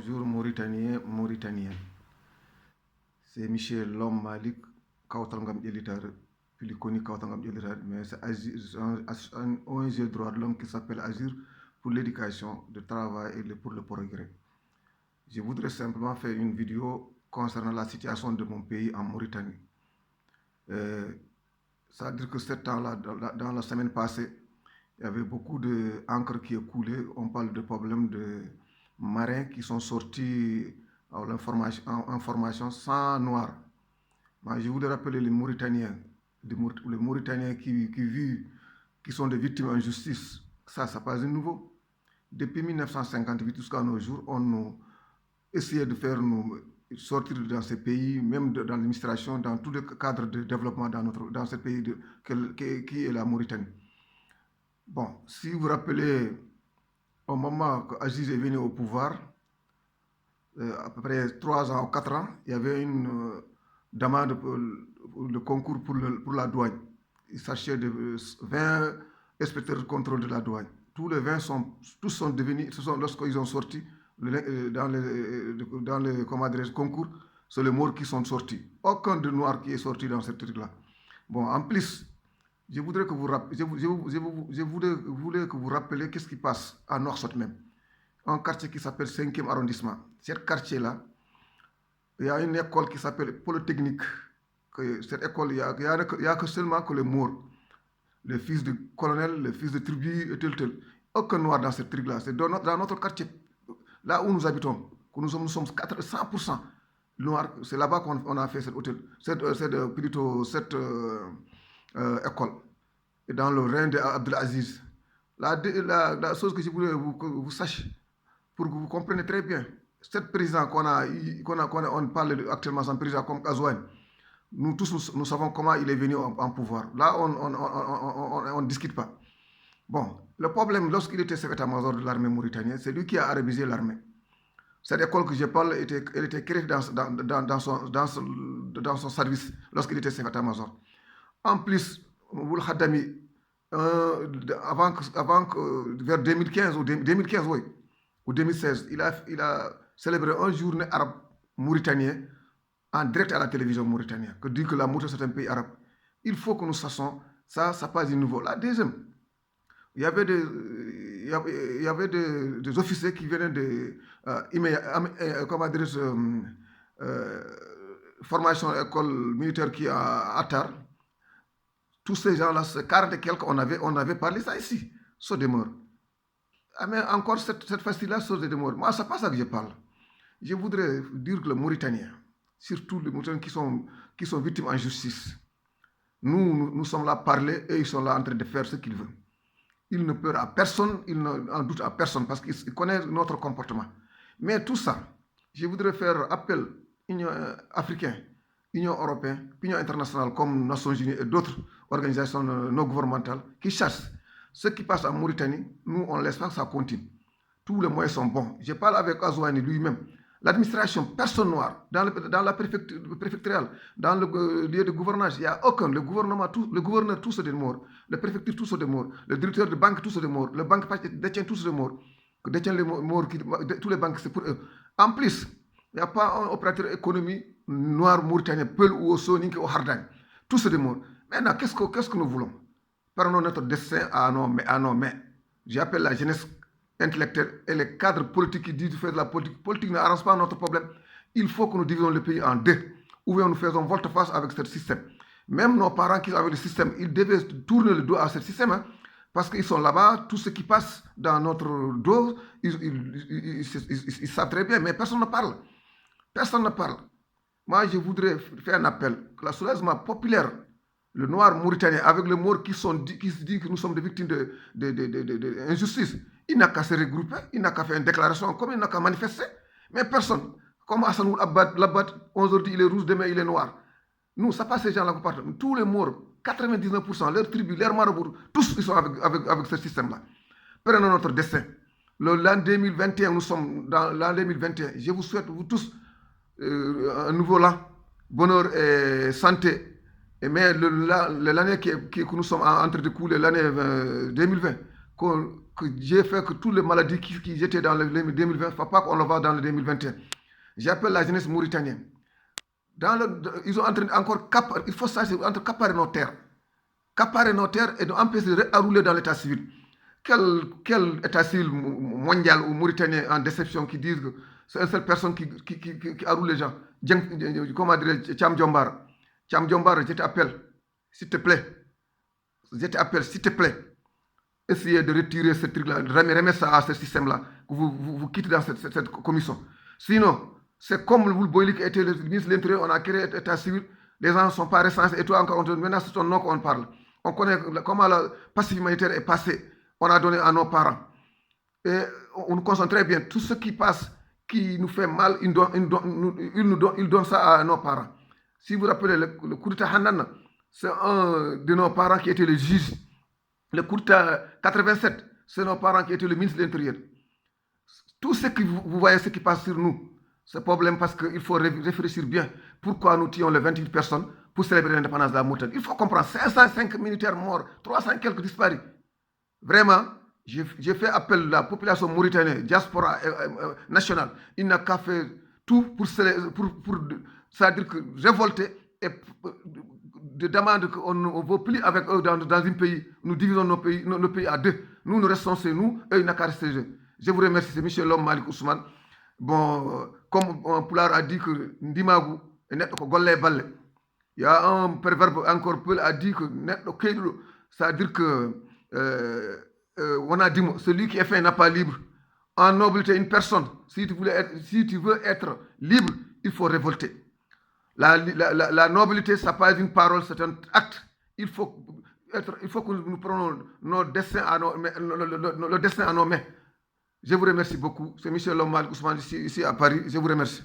Bonjour Mauritaniens, Mauritaniennes. C'est Michel Lom Malik, Kautalngam Elitar, plus connu Kautalngam Elitar, mais c'est un ONG droit de l'homme qui s'appelle Agir pour l'éducation, le travail et pour le progrès. Je voudrais simplement faire une vidéo concernant la situation de mon pays en Mauritanie. Ça veut dire que ce temps-là, dans la semaine passée, il y avait beaucoup d'encre qui est coulée. On parle de problèmes de marins qui sont sortis en formation sans noir. Moi, je voudrais rappeler les Mauritaniens, qui sont des victimes d'injustice. Ça pas de nouveau. Depuis 1958 jusqu'à nos jours, on a essayé de faire nous sortir dans ces pays, même dans l'administration, dans tous les cadres de développement dans ce pays qui est la Mauritanie. Bon, si vous vous rappelez, au moment qu'Aziz est venu au pouvoir, à peu près 3 ans ou 4 ans, il y avait une demande de concours pour la douane. Il s'agissait de 20 inspecteurs de contrôle de la douane. Tous les 20 sont devenus, lorsqu'ils ont sorti dans le concours, c'est les morts qui sont sortis. Aucun de noirs qui est sorti dans ce truc-là. Bon, en plus, je voudrais que vous rappeliez qu'est-ce qui passe à Nouakchott même. Un quartier qui s'appelle 5e arrondissement. Ce quartier-là, il y a une école qui s'appelle Polytechnique. Cette école, il n'y a que seulement que les morts. Les fils de colonel, les fils de tribu et tel. Aucun noir dans ce truc-là. C'est dans notre quartier, là où nous habitons, que nous sommes 100% noirs. C'est là-bas qu'on a fait cet hôtel, cette école. Et dans le règne d'Abdelaziz. La chose que je voulais que vous sachiez, pour que vous compreniez très bien, cet président on parle actuellement, c'est un président comme Azouane. Nous tous, nous savons comment il est venu en pouvoir. Là, on ne discute pas. Bon, le problème, lorsqu'il était secrétaire-major de l'armée mauritanienne, c'est lui qui a arabisé l'armée. Cette école que je parle, elle était créée dans son service lorsqu'il était secrétaire-major. En plus, Moul Khaddami, vers 2015 oui, ou 2016, il a célébré un journée arabe mauritanien en direct à la télévision mauritanienne, que dit que la Mauritanie c'est un pays arabe. Il faut que nous sachions, ça passe du nouveau. La deuxième, il y avait des officiers qui venaient de formation école militaire qui est à Attar. Tous ces gens-là, ce 40 et quelques, on avait parlé ça ici, ça demeure. Mais encore cette fois-ci-là, ça demeure. Moi, c'est pas ça que je parle. Je voudrais dire que les Mauritaniens, surtout les Mauritaniens qui sont victimes en justice, nous sommes là à parler et ils sont là en train de faire ce qu'ils veulent. Ils ne peur à personne, ils n'en doutent à personne parce qu'ils connaissent notre comportement. Mais tout ça, je voudrais faire appel Union africaine, Union européenne, Union internationale comme Nations Unies et d'autres organisations non gouvernementales qui chassent ce qui passe en Mauritanie. Nous, on laisse pas que ça continue. Tous les moyens sont bons. Je parle avec Azouani lui-même. L'administration, personne noire, dans la préfectorale, dans le lieu de gouvernance, il n'y a aucun. Le gouverneur, tous sont des morts. Le préfecture, tous sont des morts. Le directeur de banque, tous sont des morts. Le banque détient tous des morts. Détient les morts, tous les banques, c'est pour eux. En plus, il n'y a pas un opérateur économique noir mauritanien, Peul ou Osoning ou Hardang. Tous sont des morts. Maintenant, qu'est-ce que nous voulons? Prenons notre destin à nos mains. J'appelle la jeunesse intellectuelle et les cadres politiques qui disent de faire de la politique. Politique n'arrange pas notre problème. Il faut que nous divisions le pays en deux. Ou bien nous faisons volte-face avec ce système. Même nos parents qui avaient le système, ils devaient tourner le dos à ce système. Hein, parce qu'ils sont là-bas, tout ce qui passe dans notre dos, ils savent très bien, mais personne ne parle. Personne ne parle. Moi, je voudrais faire un appel que le soulèvement populaire, le noir mauritanien, avec les morts qui se disent que nous sommes des victimes d'injustice, il n'a qu'à se regrouper, il n'a qu'à faire une déclaration, comme il n'a qu'à manifester. Mais personne, comme Hassan Abad, aujourd'hui il est rouge, demain il est noir. Nous, ça passe ces gens-là. Tous les morts, 99%, leurs tribus, leurs marabouts, tous ils sont avec ce système-là. Prenons notre destin. L'an 2021, nous sommes dans l'an 2021. Je vous souhaite, vous tous, un nouveau an, bonheur et santé. Mais l'année que nous sommes en train de couler, l'année 2020, que j'ai fait que toutes les maladies qui étaient dans le 2020, il ne faut pas qu'on le voit dans le 2021. J'appelle la jeunesse mauritanienne. Ils ont encore il faut ça, c'est entre caparer nos terres. Caparer nos terres et d'empêcher de rouler dans l'état civil. Quel état civil mondial ou mauritanien en déception qui disent que c'est une seule personne qui a roulé les gens. Comment dire, Cham Djombar. Cham Djombar, je t'appelle, s'il te plaît. Je t'appelle, s'il te plaît. Essayez de retirer ce truc-là, de remettre ça à ce système-là, que vous quittez dans cette commission. Sinon, c'est comme le Boyli qui était le ministre de l'Intérieur, on a créé l'état civil, les gens ne sont pas recensés, et toi encore, maintenant c'est ton nom qu'on parle. On connaît comment le passif humanitaire est passé, on a donné à nos parents. Et on nous concentre très bien, tout ce qui passe, qui nous fait mal, ils donnent ça à nos parents. Si vous vous rappelez, le coup d'État Hanan, c'est un de nos parents qui était le juge. Le coup d'État 87, c'est nos parents qui étaient le ministre de l'Intérieur. Tout ce que vous voyez, ce qui passe sur nous, c'est un problème parce qu'il faut réfléchir bien pourquoi nous tuons les 28 personnes pour célébrer l'indépendance de la Mauritanie. Il faut comprendre, 505 militaires morts, 300 quelques disparus. Vraiment, j'ai fait appel à la population mauritanienne, diaspora nationale. Il n'a qu'à faire tout pour c'est-à-dire que révolter et de demander qu'on ne veut plus avec eux dans un pays. Nous divisons nos pays à deux. Nous restons chez nous et il n'a qu'à rester. Je vous remercie, c'est M. Lom Malik Ousmane. Bon, comme Poulard a dit que Ndimagu est net ko golle balle. Il y a un proverbe encore peu a dit que net kedulo, c'est-à-dire que on a dit celui qui est fait n'a pas libre. En nobilité, une personne, si tu veux être libre, il faut révolter. La nobilité, ça n'est pas une parole, c'est un acte. Il faut que nous prenions le destin à nos mains. Je vous remercie beaucoup. C'est M. Lomal Ousmane ici à Paris. Je vous remercie.